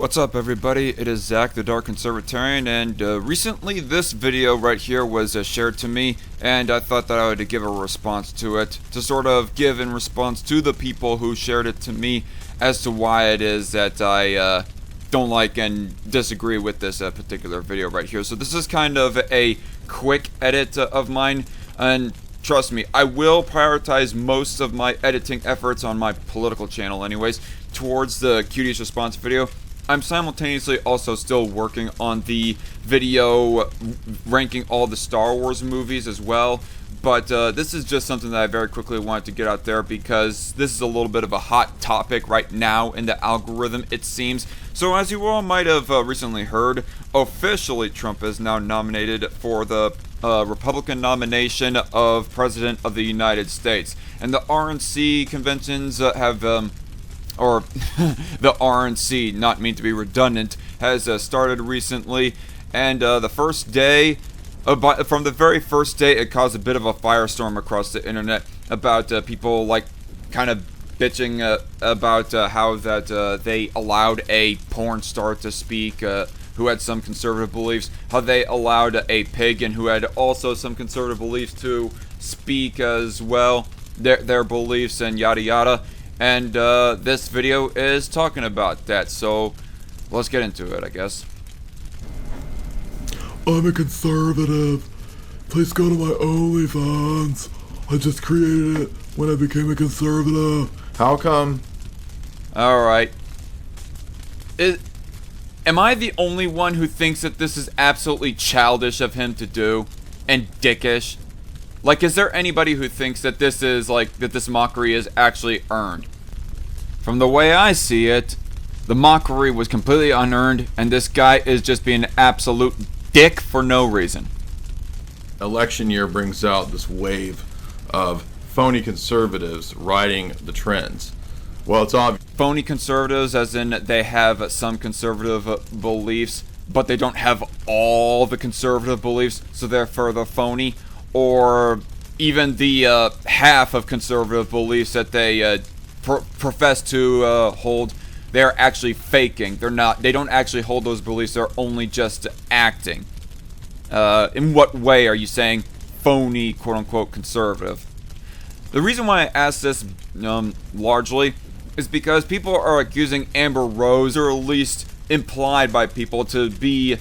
What's up, everybody? It is Zach, the Dark Conservatarian, and recently this video right here was shared to me, and I thought that I would give a response to it, to sort of give in response to the people who shared it to me as to why it is that I don't like and disagree with this particular video right here. So this is kind of a quick edit of mine, and trust me, I will prioritize most of my editing efforts on my political channel anyways towards the Cuties response video. I'm simultaneously also still working on the video ranking all the Star Wars movies as well, but this is just something that I very quickly wanted to get out there because this is a little bit of a hot topic right now in the algorithm, it seems. So as you all might have recently heard, officially Trump is now nominated for the Republican nomination of President of the United States. And the RNC conventions have or the RNC, not mean to be redundant, has started recently, and the first day, from the very first day, it caused a bit of a firestorm across the internet about people like kind of bitching about how that they allowed a porn star to speak who had some conservative beliefs, how they allowed a pagan who had also some conservative beliefs to speak as well, their beliefs and yada yada. And this video is talking about that, so let's get into it, I guess. I'm a conservative. Please go to my OnlyFans. I just created it when I became a conservative. How come? Alright. Am I the only one who thinks that this is absolutely childish of him to do? And dickish? Like, is there anybody who thinks that this is, like, that this mockery is actually earned? From the way I see it, the mockery was completely unearned, and this guy is just being an absolute dick for no reason. Election year brings out this wave of phony conservatives riding the trends. Well, it's obvious. Phony conservatives, as in they have some conservative beliefs, but they don't have all the conservative beliefs, so therefore they're phony. Or even the half of conservative beliefs that they profess to hold, they're actually faking. They don't actually hold those beliefs, they're only just acting. In what way are you saying phony, quote-unquote, conservative? The reason why I ask this, largely, is because people are accusing Amber Rose, or at least implied by people, to be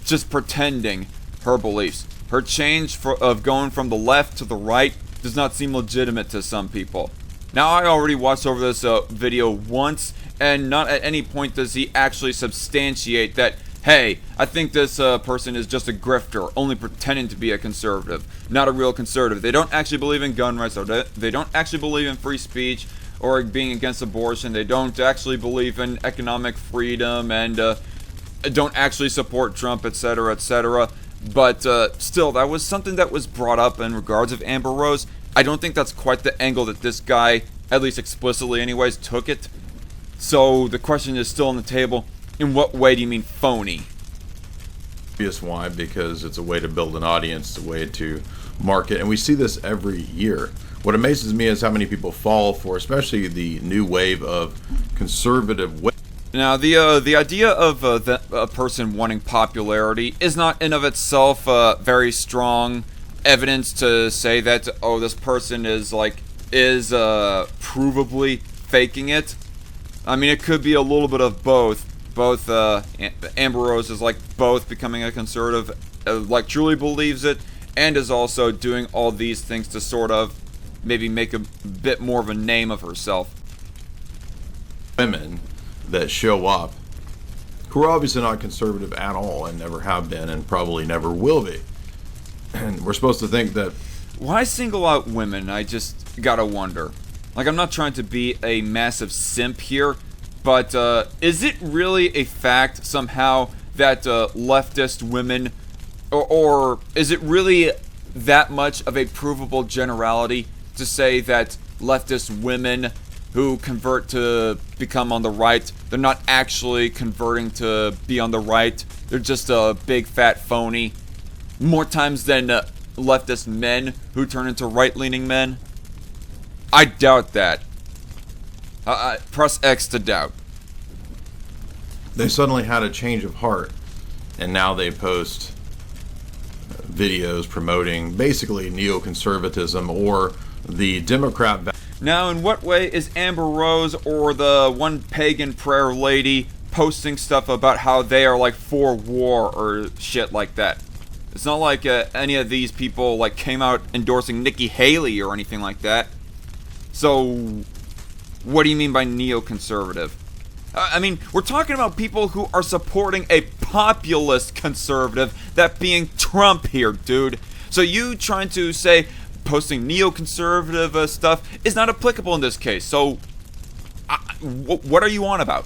just pretending her beliefs. Her change of going from the left to the right does not seem legitimate to some people. Now, I already watched over this video once, and not at any point does he actually substantiate that, hey, I think this person is just a grifter, only pretending to be a conservative, not a real conservative. They don't actually believe in gun rights, or they don't actually believe in free speech, or being against abortion. They don't actually believe in economic freedom, and don't actually support Trump, etc., etc. But still, that was something that was brought up in regards of Amber Rose. I don't think that's quite the angle that this guy, at least explicitly anyways, took it. So the question is still on the table. In what way do you mean phony? Obvious why, because it's a way to build an audience, it's a way to market, and we see this every year. What amazes me is how many people fall for, especially the new wave of conservative. Now, the idea of a person wanting popularity is not in of itself very strong evidence to say that, oh, this person is provably faking it. I mean, it could be a little bit of both. Both Amber Rose is like both becoming a conservative, like truly believes it, and is also doing all these things to sort of maybe make a bit more of a name of herself. Women that show up who are obviously not conservative at all and never have been and probably never will be. And we're supposed to think that... Why single out women? I just gotta wonder. Like, I'm not trying to be a massive simp here, but is it really a fact somehow that leftist women, or is it really that much of a provable generality to say that leftist women who convert to become on the right, they're not actually converting to be on the right, they're just a big fat phony, more times than leftist men who turn into right-leaning men? I doubt that. Press X to doubt. they suddenly had a change of heart, and now they post videos promoting basically neoconservatism or the Democrat. Now, in what way is Amber Rose or the one pagan prayer lady posting stuff about how they are like for war or shit like that? It's not like any of these people like came out endorsing Nikki Haley or anything like that. So, what do you mean by neoconservative? I mean, we're talking about people who are supporting a populist conservative, that being Trump here, dude. So you trying to say posting neoconservative stuff is not applicable in this case. So, what are you on about?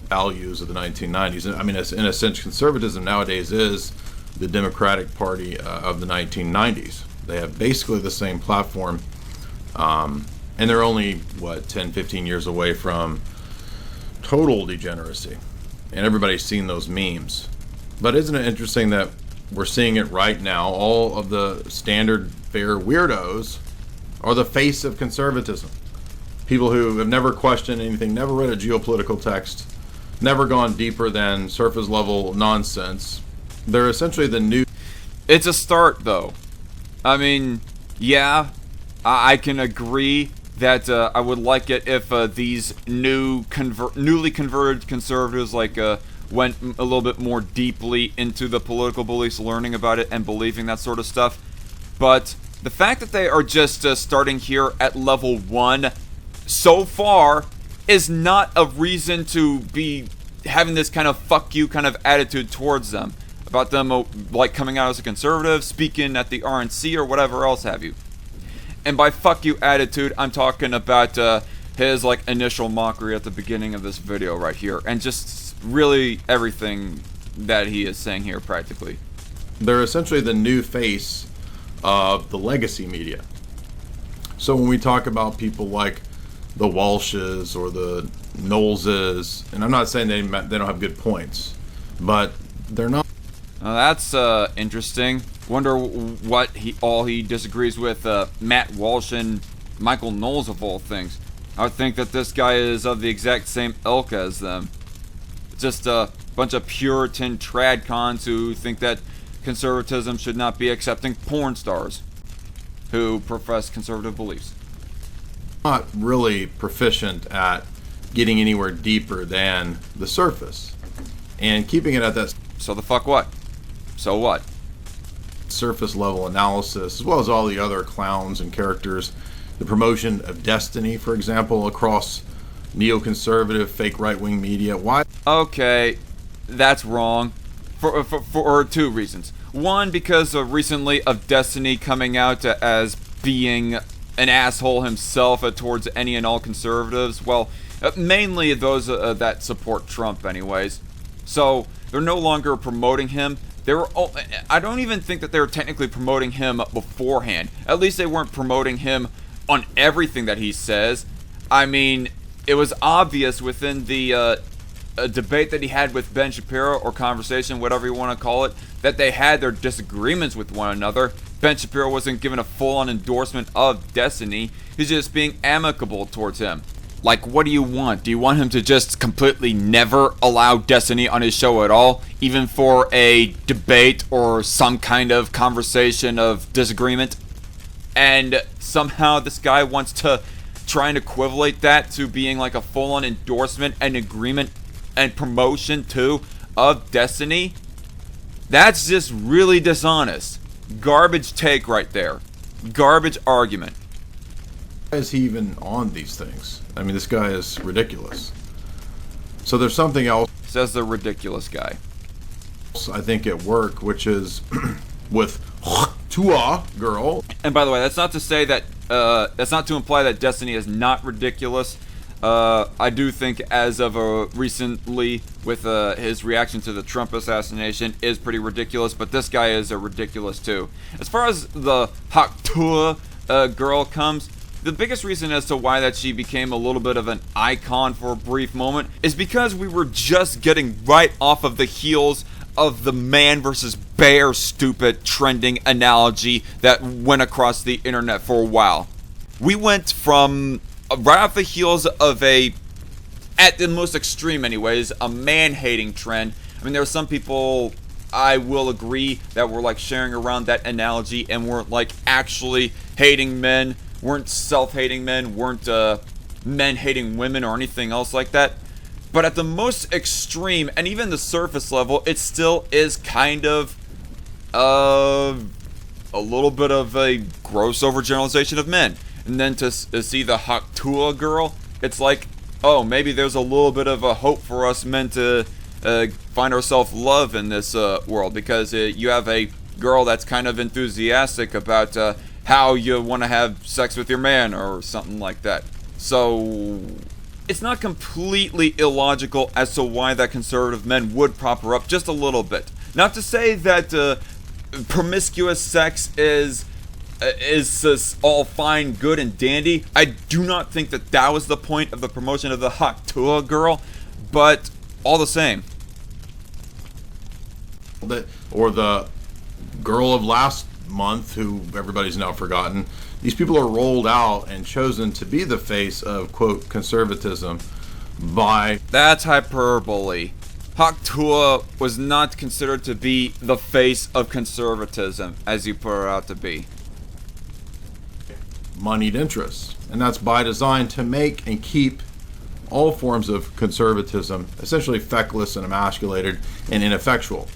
Values of the 1990s. I mean, in a sense, conservatism nowadays is the Democratic Party of the 1990s. They have basically the same platform, and they're only, 10, 15 years away from total degeneracy. And everybody's seen those memes. But isn't it interesting that we're seeing it right now? All of the standard fare weirdos are the face of conservatism. People who have never questioned anything, never read a geopolitical text, never gone deeper than surface level nonsense. They're essentially the new... It's a start, though. I mean, yeah, I can agree that I would like it if these newly converted conservatives went a little bit more deeply into the political beliefs, learning about it and believing that sort of stuff. But the fact that they are just starting here at level 1 so far is not a reason to be having this kind of fuck you kind of attitude towards them. About them like coming out as a conservative, speaking at the RNC or whatever else have you. And by fuck you attitude, I'm talking about his like initial mockery at the beginning of this video right here, and just really everything that he is saying here practically. They're essentially the new face of the legacy media. So when we talk about people like the Walshes or the Knowleses, and I'm not saying they don't have good points, but they're not. That's interesting. Wonder what he disagrees with Matt Walsh and Michael Knowles of all things. I would think that this guy is of the exact same ilk as them. Just a bunch of Puritan tradcons who think that conservatism should not be accepting porn stars who profess conservative beliefs. Not really proficient at getting anywhere deeper than the surface and keeping it at that. So the fuck what? So what? Surface level analysis, as well as all the other clowns and characters. The promotion of Destiny, for example, across neoconservative fake right-wing media. Why? Okay, that's wrong for two reasons. One, because recently of Destiny coming out as being an asshole himself towards any and all conservatives. Well, mainly those that support Trump anyways. So they're no longer promoting him. I don't even think that they were technically promoting him beforehand. At least they weren't promoting him on everything that he says. I mean, it was obvious within the debate that he had with Ben Shapiro, or conversation, whatever you want to call it, that they had their disagreements with one another. Ben Shapiro wasn't given a full-on endorsement of Destiny. He's just being amicable towards him. Like, what do you want? Do you want him to just completely never allow Destiny on his show at all? Even for a debate or some kind of conversation of disagreement? And somehow this guy wants to try and equivalent that to being like a full-on endorsement and agreement and promotion too of Destiny? That's just really dishonest. Garbage take right there. Garbage argument. Why is he even on these things? I mean, this guy is ridiculous. So there's something else, Says the ridiculous guy. I think, at work, which is with Tua girl. And by the way, that's not to say that that's not to imply that Destiny is not ridiculous. I do think as of recently with his reaction to the Trump assassination is pretty ridiculous, but this guy is ridiculous too. As far as the Tua girl comes, the biggest reason as to why that she became a little bit of an icon for a brief moment is because we were just getting right off of the heels of the man versus bear stupid trending analogy that went across the internet for a while. We went from right off the heels of a at the most extreme anyways, a man-hating trend. I mean, there are some people, I will agree, that were like sharing around that analogy and weren't like actually hating men, weren't self-hating men, weren't men hating women or anything else like that. But at the most extreme and even the surface level, it still is kind of a little bit of a gross overgeneralization of men. And then to see the Haktua girl, it's like, oh, maybe there's a little bit of a hope for us men to find ourselves love in this world, because you have a girl that's kind of enthusiastic about how you want to have sex with your man or something like that. So it's not completely illogical as to why that conservative men would prop her up just a little bit. Not to say that promiscuous sex is all fine, good, and dandy. I do not think that that was the point of the promotion of the Haktua girl, but all the same. Or the girl of last month, who everybody's now forgotten. These people are rolled out and chosen to be the face of, quote, conservatism by... That's hyperbole. Haktua was not considered to be the face of conservatism, as you put her out to be. Moneyed interests. And that's by design to make and keep all forms of conservatism essentially feckless and emasculated and ineffectual.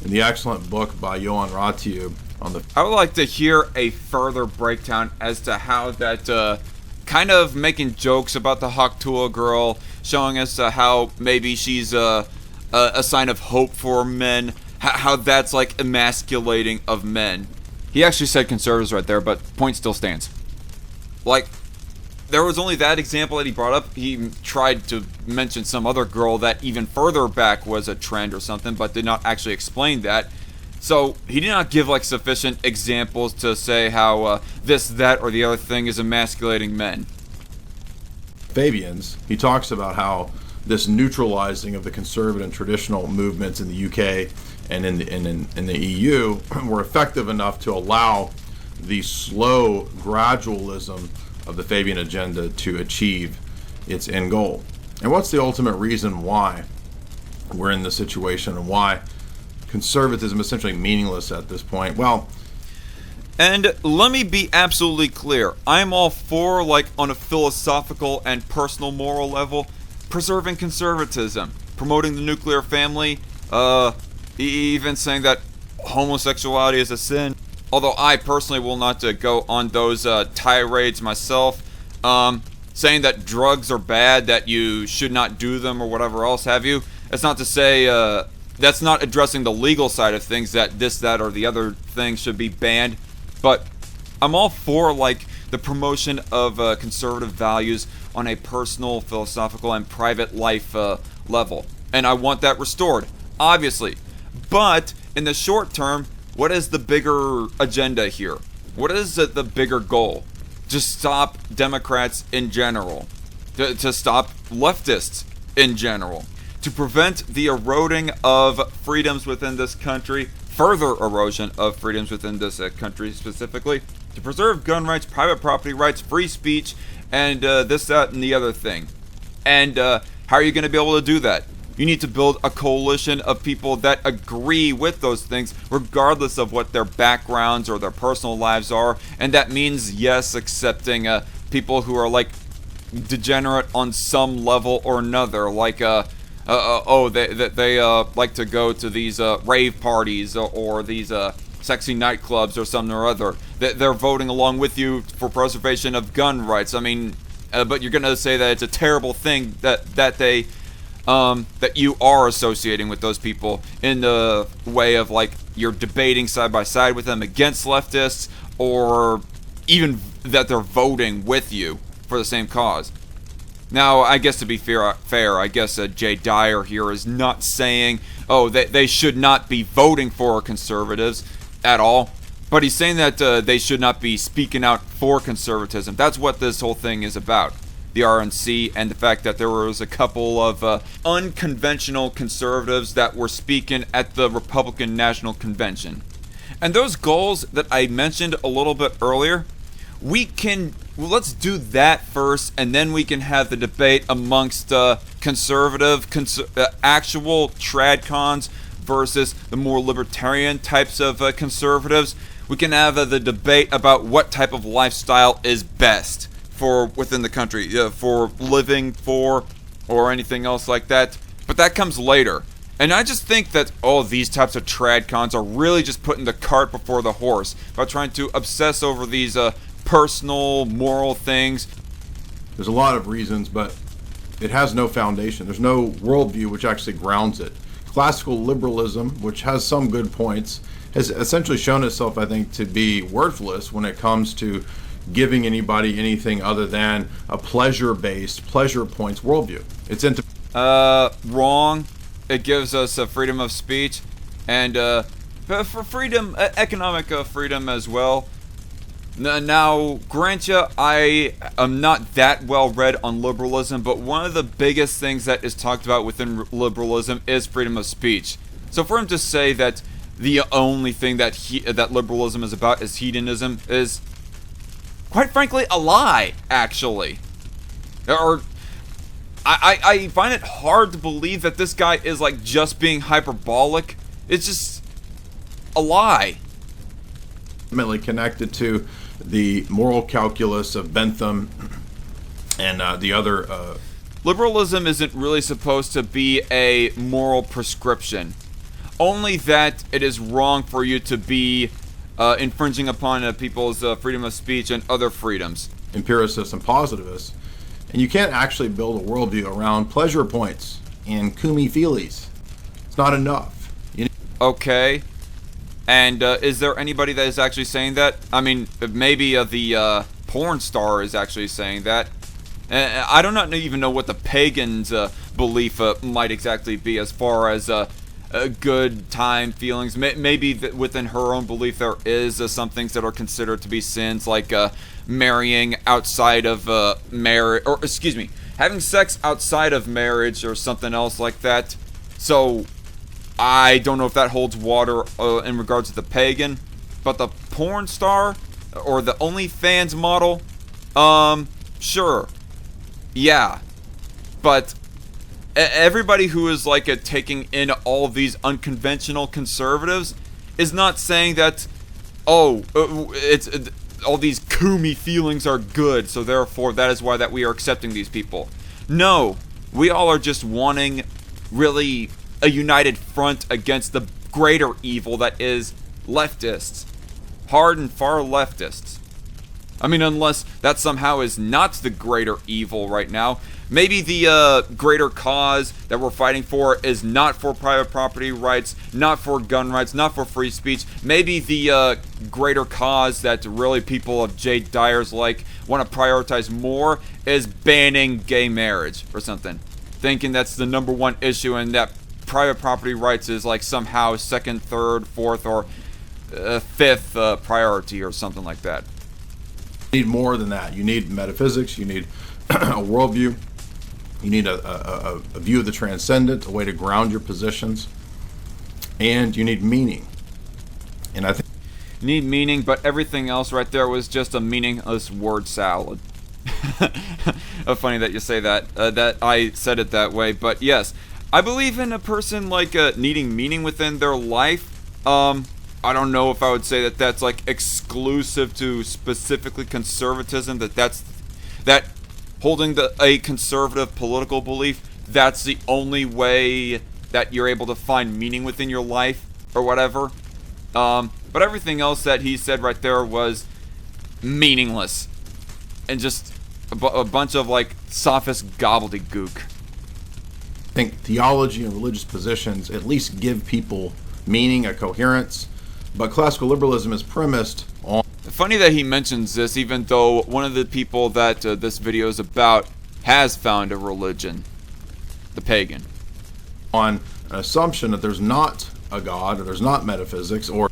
In the excellent book by Johan Ratiu on the... I would like to hear a further breakdown as to how that kind of making jokes about the Haktua girl, showing us how maybe she's a sign of hope for men, how that's like emasculating of men. He actually said conservatives right there, but point still stands. Like, there was only that example that he brought up. He tried to mention some other girl that even further back was a trend or something, but did not actually explain that. So he did not give like sufficient examples to say how this, that, or the other thing is emasculating men. Fabians, he talks about how this neutralizing of the conservative and traditional movements in the UK and in the EU were effective enough to allow the slow gradualism of the Fabian agenda to achieve its end goal. And what's the ultimate reason why we're in this situation and why conservatism is essentially meaningless at this point? Well, and let me be absolutely clear. I'm all for, like, on a philosophical and personal moral level, preserving conservatism, promoting the nuclear family, even saying that homosexuality is a sin. Although I personally will not go on those tirades myself, saying that drugs are bad, that you should not do them, or whatever else have you. That's not to say, that's not addressing the legal side of things, that this, that, or the other thing should be banned. But I'm all for, like, the promotion of conservative values on a personal, philosophical, and private life level. And I want that restored, obviously. But in the short term, what is the bigger agenda here? What is the bigger goal? To stop Democrats in general. To stop leftists in general. To prevent the eroding of freedoms within this country. Further erosion of freedoms within this country specifically. To preserve gun rights, private property rights, free speech, and this, that, and the other thing. And how are you going to be able to do that? You need to build a coalition of people that agree with those things, regardless of what their backgrounds or their personal lives are. And that means, yes, accepting people who are, like, degenerate on some level or another. Like, they like to go to these rave parties or these sexy nightclubs or something or other. They're voting along with you for preservation of gun rights. I mean, but you're going to say that it's a terrible thing that you are associating with those people in the way of, like, you're debating side by side with them against leftists, or even that they're voting with you for the same cause. Now, I guess to be fair, I guess Jay Dyer here is not saying, oh, they should not be voting for conservatives at all, but he's saying that they should not be speaking out for conservatism. That's what this whole thing is about. The RNC, and the fact that there was a couple of unconventional conservatives that were speaking at the Republican National Convention. And those goals that I mentioned a little bit earlier let's do that first, and then we can have the debate amongst actual tradcons versus the more libertarian types of conservatives. We can have the debate about what type of lifestyle is best for within the country, for living for, or anything else like that. But that comes later. And I just think that all these types of tradcons are really just putting the cart before the horse by trying to obsess over these personal, moral things. There's a lot of reasons, but it has no foundation. There's no worldview which actually grounds it. Classical liberalism, which has some good points, has essentially shown itself, I think, to be worthless when it comes to giving anybody anything other than a pleasure-based, pleasure points worldview. It's into wrong. It gives us a freedom of speech, and for freedom, economic freedom as well. Now, grant you, I am not that well read on liberalism, but one of the biggest things that is talked about within liberalism is freedom of speech. So for him to say that the only thing that that liberalism is about is hedonism is, quite frankly, a lie, actually. Or I find it hard to believe that this guy is like just being hyperbolic. It's just a lie. Ultimately connected to the moral calculus of Bentham and the other. Liberalism isn't really supposed to be a moral prescription. Only that it is wrong for you to be infringing upon people's freedom of speech and other freedoms. Empiricists and positivists. And you can't actually build a worldview around pleasure points and koomy feelies. It's not enough. Okay. And is there anybody that is actually saying that? I mean, maybe the porn star is actually saying that. I do not even know what the pagan's belief might exactly be as far as good time feelings. Maybe within her own belief there is some things that are considered to be sins, like marrying outside of marriage, or excuse me, having sex outside of marriage or something else like that. So I don't know if that holds water in regards to the pagan, but the porn star or the OnlyFans model, sure, yeah, but everybody who is like taking in all these unconventional conservatives is not saying that, oh, it's all these koomy feelings are good, so therefore that is why that we are accepting these people. No, we all are just wanting really a united front against the greater evil that is leftists, hard and far leftists. I mean, unless that somehow is not the greater evil right now. Maybe the greater cause that we're fighting for is not for private property rights, not for gun rights, not for free speech. Maybe the greater cause that really people of Dyer's like want to prioritize more is banning gay marriage or something. Thinking that's the number one issue and that private property rights is like somehow second, third, fourth, or fifth priority or something like that. You need more than that. You need metaphysics. You need a worldview. You need a view of the transcendent, a way to ground your positions, and you need meaning. And I think you need meaning, but everything else right there was just a meaningless word salad. Funny that you say that. That I said it that way, but yes, I believe in a person like needing meaning within their life. I don't know if I would say that that's like exclusive to specifically conservatism. That holding a conservative political belief, that's the only way that you're able to find meaning within your life or whatever. But everything else that he said right there was meaningless and just a bunch of like sophist gobbledygook. I think theology and religious positions at least give people meaning, a coherence, but classical liberalism is premised on... Funny that he mentions this, even though one of the people that this video is about has found a religion, the pagan. On an assumption that there's not a God, or there's not metaphysics, or...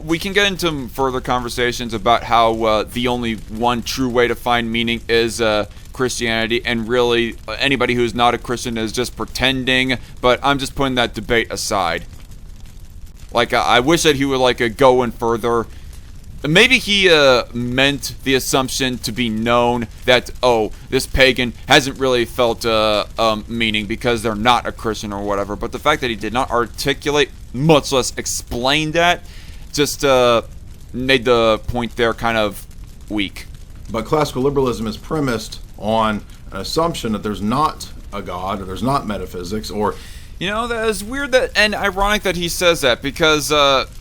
we can get into further conversations about how the only one true way to find meaning is Christianity, and really anybody who's not a Christian is just pretending, but I'm just putting that debate aside. Like, I wish that he would, like, go in further maybe he meant the assumption to be known that, oh, this pagan hasn't really felt meaning because they're not a Christian or whatever. But the fact that he did not articulate, much less explain that, just made the point there kind of weak. But classical liberalism is premised on an assumption that there's not a God, or there's not metaphysics, or... You know, that is weird that, and ironic that he says that, because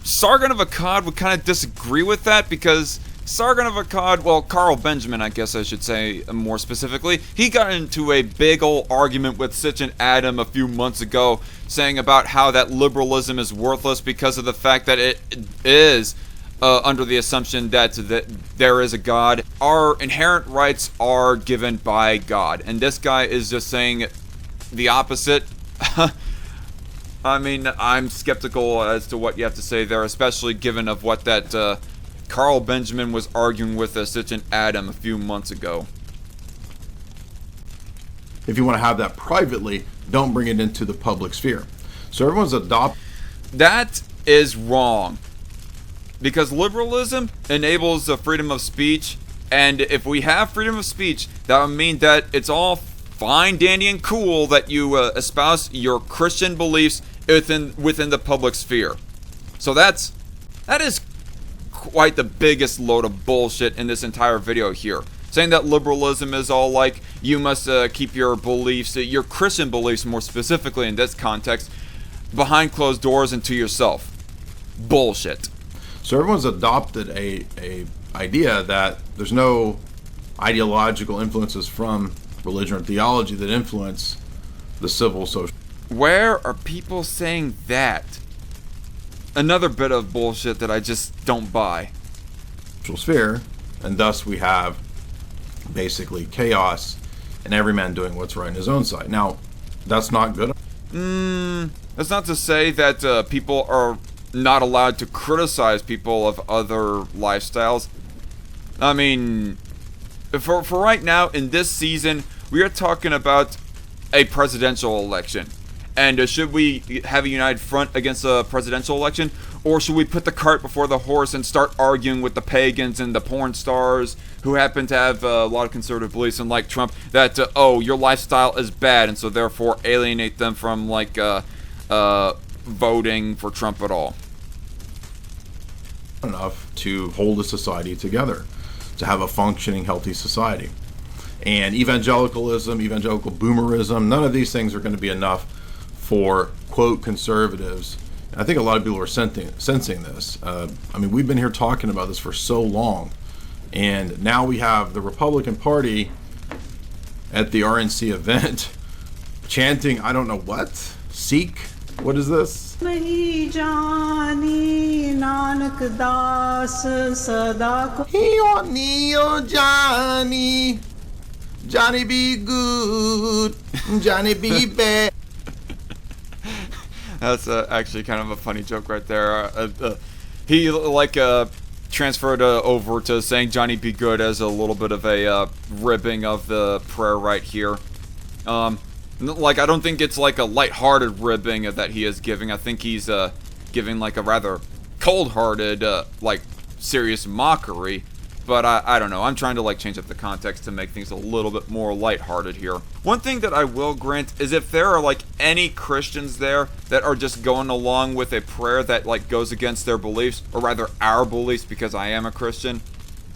Sargon of Akkad would kind of disagree with that, because Sargon of Akkad, well, Carl Benjamin, I guess I should say more specifically, he got into a big old argument with Sitch and Adam a few months ago, saying about how that liberalism is worthless because of the fact that it is under the assumption that there is a God. Our inherent rights are given by God, and this guy is just saying the opposite. I mean, I'm skeptical as to what you have to say there, especially given of what that Carl Benjamin was arguing with Sitch and Adam a few months ago. If you want to have that privately, don't bring it into the public sphere. So everyone's adopted. That is wrong. Because liberalism enables the freedom of speech, and if we have freedom of speech, that would mean that it's all fine, dandy, and cool that you espouse your Christian beliefs within the public sphere. So that is quite the biggest load of bullshit in this entire video here. Saying that liberalism is all like, you must keep your beliefs, your Christian beliefs more specifically in this context, behind closed doors and to yourself. Bullshit. So everyone's adopted a idea that there's no ideological influences from religion or theology that influence the civil social. Where are people saying that? Another bit of bullshit that I just don't buy. Sphere, and thus we have basically chaos and every man doing what's right in his own side. Now, that's not good. That's not to say that people are not allowed to criticize people of other lifestyles. I mean, for right now, in this season, we are talking about a presidential election. And should we have a united front against a presidential election? Or should we put the cart before the horse and start arguing with the pagans and the porn stars who happen to have a lot of conservative beliefs and like Trump that, oh, your lifestyle is bad, and so therefore alienate them from, like, voting for Trump at all? Enough to hold a society together, to have a functioning, healthy society. And evangelicalism, evangelical boomerism, none of these things are going to be enough for, quote, conservatives. And I think a lot of people are sensing this. I mean, we've been here talking about this for so long, and now we have the Republican Party at the RNC event chanting, I don't know what, Sikh? What is this? He Johnny be good, Johnny be bad. That's actually kind of a funny joke right there. He transferred over to saying Johnny be good as a little bit of a ribbing of the prayer right here. Like, I don't think it's like a lighthearted ribbing that he is giving. I think he's giving like a rather cold-hearted, like, serious mockery. But I don't know. I'm trying to like change up the context to make things a little bit more lighthearted here. One thing that I will grant is if there are like any Christians there that are just going along with a prayer that like goes against their beliefs, or rather our beliefs, because I am a Christian,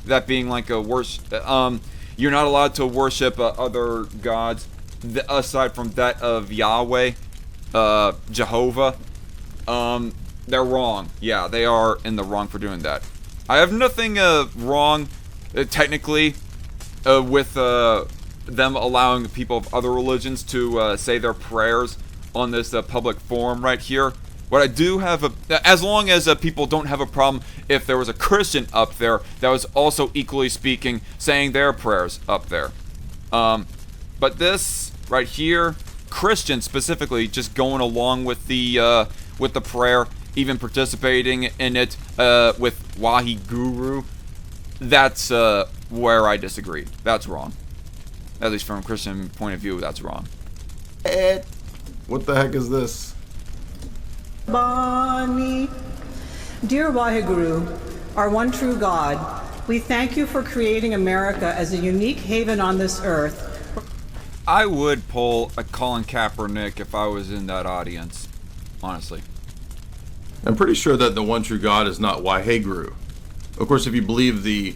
that being like a worship, you're not allowed to worship other gods aside from that of Yahweh, Jehovah. They're wrong. Yeah, they are in the wrong for doing that. I have nothing wrong, technically, with them allowing people of other religions to say their prayers on this public forum right here. What I do have, as long as people don't have a problem if there was a Christian up there that was also equally speaking saying their prayers up there. But this right here, Christians specifically, just going along with the prayer, even participating in it with Wahi Guru, that's where I disagree. That's wrong. At least from a Christian point of view, that's wrong. What the heck is this? Bani. Dear Waheguru, our one true God. We thank you for creating America as a unique haven on this earth. I would pull a Colin Kaepernick if I was in that audience, honestly. I'm pretty sure that the one true God is not Waheguru. Of course, if you believe the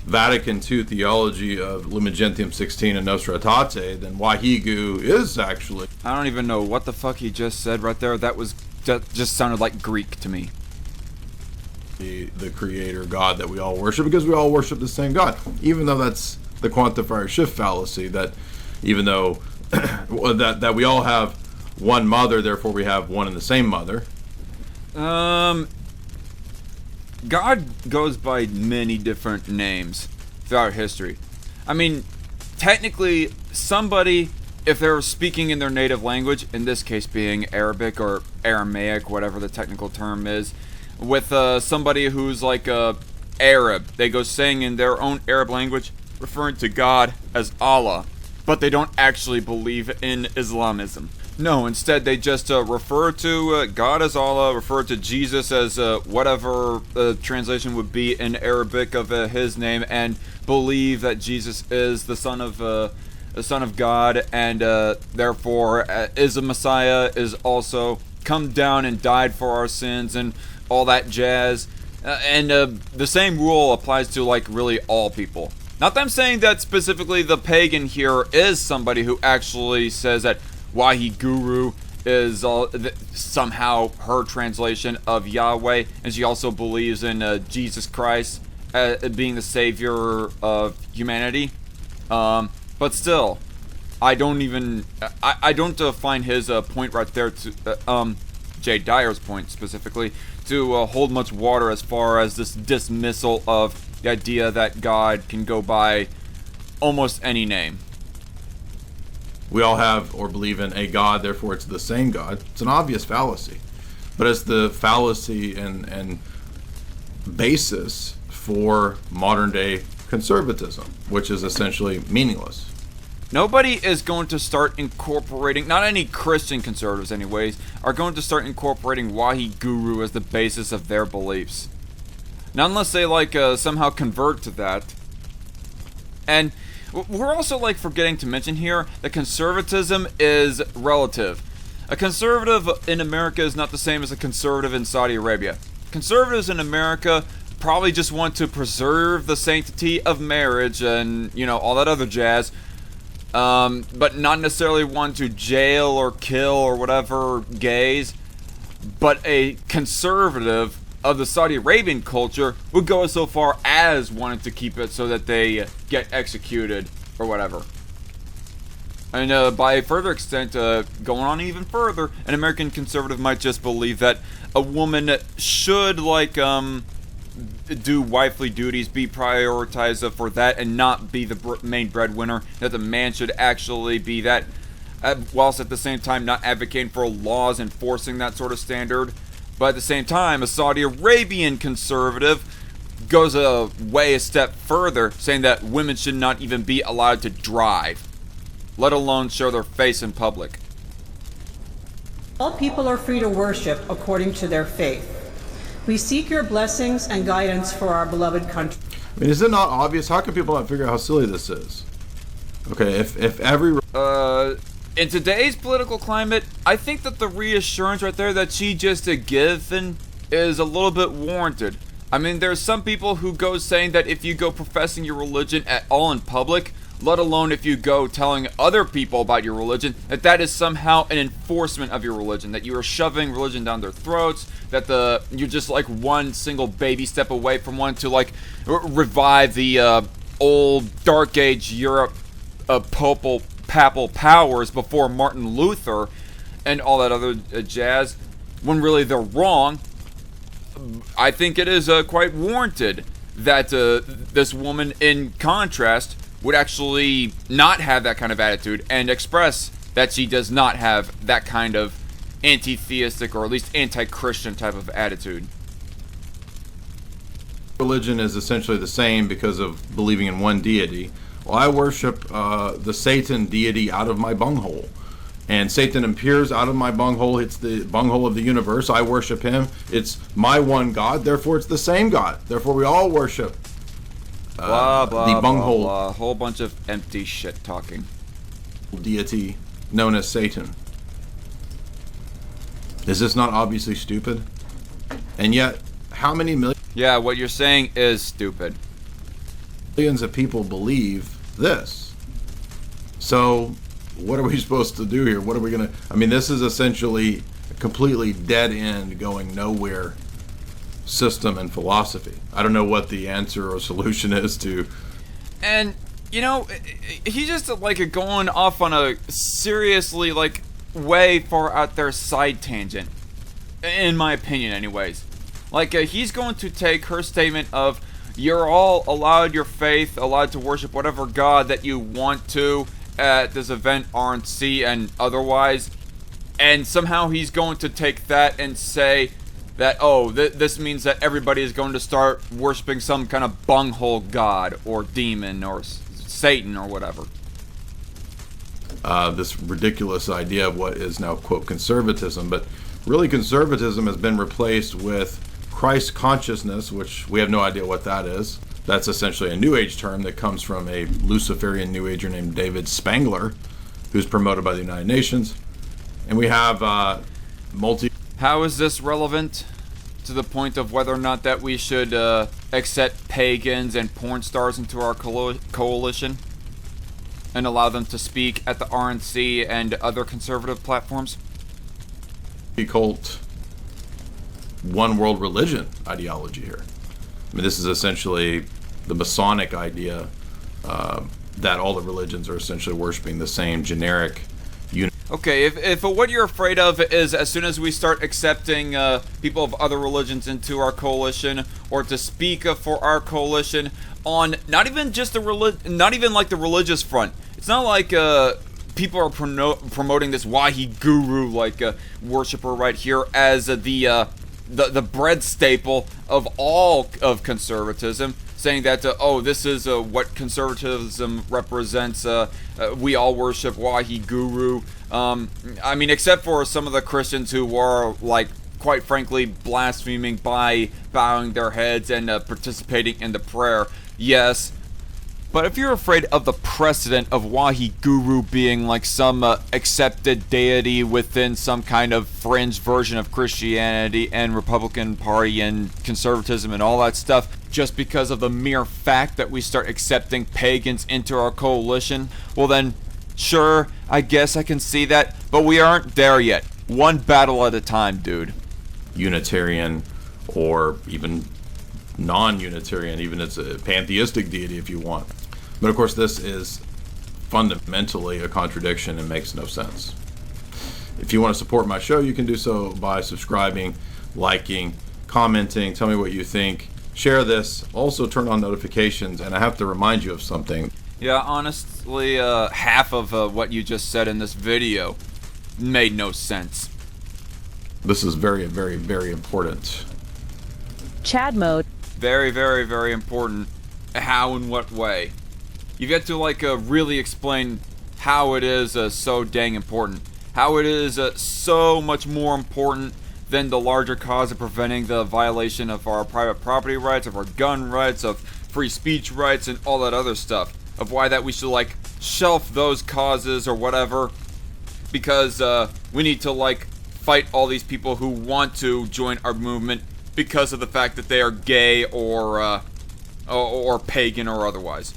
Vatican II theology of Lumen Gentium 16 and Nostra Aetate, then Wahegu is actually... I don't even know what the fuck he just said right there. That just sounded like Greek to me. The creator God that we all worship, because we all worship the same God. Even though that's the quantifier shift fallacy, that even though that we all have one mother, therefore we have one and the same mother. God goes by many different names throughout history. I mean, technically, somebody, if they're speaking in their native language, in this case being Arabic or Aramaic, whatever the technical term is, with somebody who's like Arab, they go saying in their own Arab language, referring to God as Allah, but they don't actually believe in Islamism. No, instead they just refer to God as Allah, refer to Jesus as whatever the translation would be in Arabic of his name, and believe that Jesus is the Son of God, and therefore is a Messiah, is also come down and died for our sins, and all that jazz. And the same rule applies to like really all people. Not that I'm saying that specifically the pagan here is somebody who actually says that Waheguru is somehow her translation of Yahweh, and she also believes in Jesus Christ being the savior of humanity. But still, I don't find his point right there to Jay Dyer's point specifically to hold much water as far as this dismissal of the idea that God can go by almost any name. We all have or believe in a God, therefore it's the same God. It's an obvious fallacy. But it's the fallacy and basis for modern day conservatism, which is essentially meaningless. Nobody is going to start incorporating, not any Christian conservatives anyways, are going to start incorporating Waheguru as the basis of their beliefs. Not unless they somehow convert to that. And we're also forgetting to mention here that conservatism is relative. A conservative in America is not the same as a conservative in Saudi Arabia. Conservatives in America probably just want to preserve the sanctity of marriage and, all that other jazz, but not necessarily want to jail or kill or whatever gays. But a conservative of the Saudi Arabian culture would go so far as wanting to keep it so that they get executed or whatever. And by further extent, going on even further, an American conservative might just believe that a woman should do wifely duties, be prioritized for that, and not be the main breadwinner. That the man should actually be that, whilst at the same time not advocating for laws enforcing that sort of standard. But at the same time, a Saudi Arabian conservative goes a step further, saying that women should not even be allowed to drive, let alone show their face in public. All people are free to worship according to their faith. We seek your blessings and guidance for our beloved country. I mean, is it not obvious? How can people not figure out how silly this is? Okay, if every... In today's political climate, I think that the reassurance right there that she just given is a little bit warranted. I mean, there's some people who go saying that if you go professing your religion at all in public, let alone if you go telling other people about your religion, that is somehow an enforcement of your religion, that you are shoving religion down their throats, that you're just one single baby step away from wanting to revive the old Dark Age Europe papal powers before Martin Luther and all that other jazz, when really they're wrong. I think it is quite warranted that this woman, in contrast, would actually not have that kind of attitude and express that she does not have that kind of anti-theistic or at least anti-Christian type of attitude. Religion is essentially the same because of believing in one deity. Well, I worship the Satan deity out of my bunghole. And Satan appears out of my bunghole. It's the bunghole of the universe. I worship him. It's my one God. Therefore, it's the same God. Therefore, we all worship Blah, blah, the bunghole blah, blah. A whole bunch of empty shit talking. deity known as Satan. Is this not obviously stupid? And yet, how many Yeah, what you're saying is stupid. millions of people believe this? So, what are we supposed to do here? What are we going to... I mean, this is essentially a completely dead end, going nowhere system and philosophy. I don't know what the answer or solution is to... And, you know, he's just like going off on a seriously, like, way far out there side tangent. In my opinion, anyways. Like, he's going to take her statement of, you're all allowed your faith, allowed to worship whatever God that you want to at this event, RNC, and otherwise. And somehow he's going to take that and say that, oh, this means that everybody is going to start worshiping some kind of bunghole god or demon or Satan or whatever. This ridiculous idea of what is now, quote, conservatism. But really, conservatism has been replaced with Christ consciousness, which we have no idea what that is. That's essentially a New Age term that comes from a Luciferian New Ager named David Spangler, who's promoted by the United Nations. And we have How is this relevant to the point of whether or not that we should accept pagans and porn stars into our coalition and allow them to speak at the RNC and other conservative platforms? cult one world religion ideology here. I mean, this is essentially the Masonic idea that all the religions are essentially worshiping the same generic unit. Okay, if what you're afraid of is as soon as we start accepting people of other religions into our coalition, or to speak for our coalition on not even just not even like the religious front. It's not like people are promoting this Wahi guru like worshiper right here as the bread staple of all of conservatism, saying that oh, this is what conservatism represents. We all worship Wahi guru. I mean, except for some of the Christians who are, like, quite frankly, blaspheming by bowing their heads and participating in the prayer. Yes. But if you're afraid of the precedent of Wahi Guru being like some accepted deity within some kind of fringe version of Christianity and Republican Party and conservatism and all that stuff, just because of the mere fact that we start accepting pagans into our coalition, well then, sure, I guess I can see that, but we aren't there yet. One battle at a time, dude. Unitarian, or even non-Unitarian, even it's a pantheistic deity if you want. But of course, this is fundamentally a contradiction and makes no sense. If you want to support my show, you can do so by subscribing, liking, commenting, tell me what you think, share this, also turn on notifications, and I have to remind you of something. Yeah, honestly, half of what you just said in this video made no sense. This is very, very, very important. Chad mode. Very, very, very important. How and what way? You get to like really explain how it is so dang important. How it is so much more important than the larger cause of preventing the violation of our private property rights, of our gun rights, of free speech rights, and all that other stuff. Of why that we should like shelf those causes or whatever, because we need to like fight all these people who want to join our movement because of the fact that they are gay or pagan or otherwise.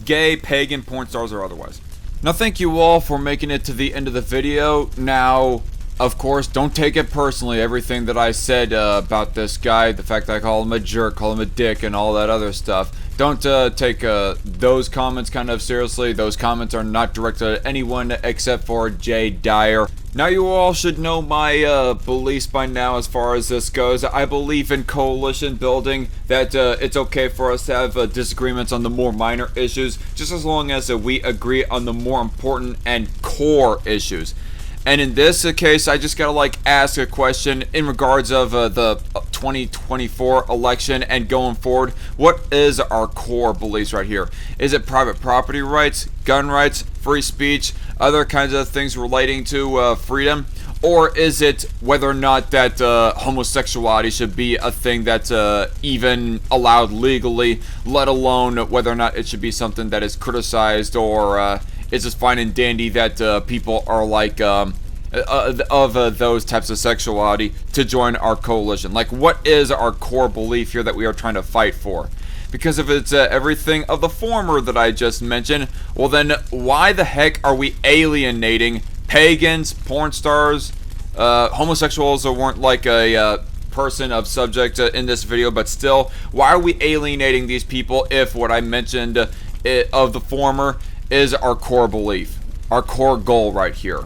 Gay, pagan, porn stars, or otherwise. Now, thank you all for making it to the end of the video. Now, of course, don't take it personally, everything that I said about this guy, the fact that I call him a jerk, call him a dick, and all that other stuff. Don't take those comments kind of seriously. Those comments are not directed at anyone except for Dyer. Now you all should know my beliefs by now as far as this goes. I believe in coalition building, that it's okay for us to have disagreements on the more minor issues, just as long as we agree on the more important and core issues. And in this case, I just gotta like ask a question in regards of the 2024 election and going forward. What is our core beliefs right here? Is it private property rights, gun rights, free speech, other kinds of things relating to freedom? Or is it whether or not that homosexuality should be a thing that's even allowed legally, let alone whether or not it should be something that is criticized, or it's just fine and dandy that people are like those types of sexuality to join our coalition? Like, what is our core belief here that we are trying to fight for? Because if it's everything of the former that I just mentioned, well then why the heck are we alienating pagans, porn stars, homosexuals weren't like a person of subject in this video, but still, why are we alienating these people if what I mentioned of the former is our core belief, our core goal right here?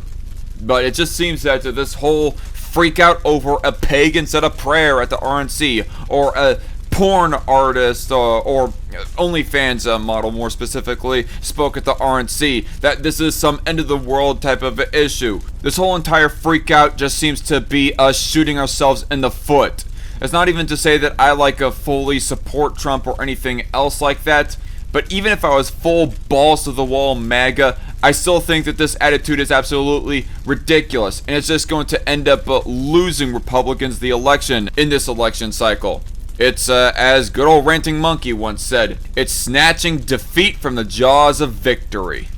But it just seems that this whole freak out over a pagan said a prayer at the RNC, or a porn artist or OnlyFans model more specifically spoke at the RNC, that this is some end of the world type of issue. This whole entire freak out just seems to be us shooting ourselves in the foot. It's not even to say that I like fully support Trump or anything else like that, but even if I was full balls to the wall MAGA, I still think that this attitude is absolutely ridiculous, and it's just going to end up losing Republicans the election in this election cycle. It's, as good old Ranting Monkey once said, it's snatching defeat from the jaws of victory.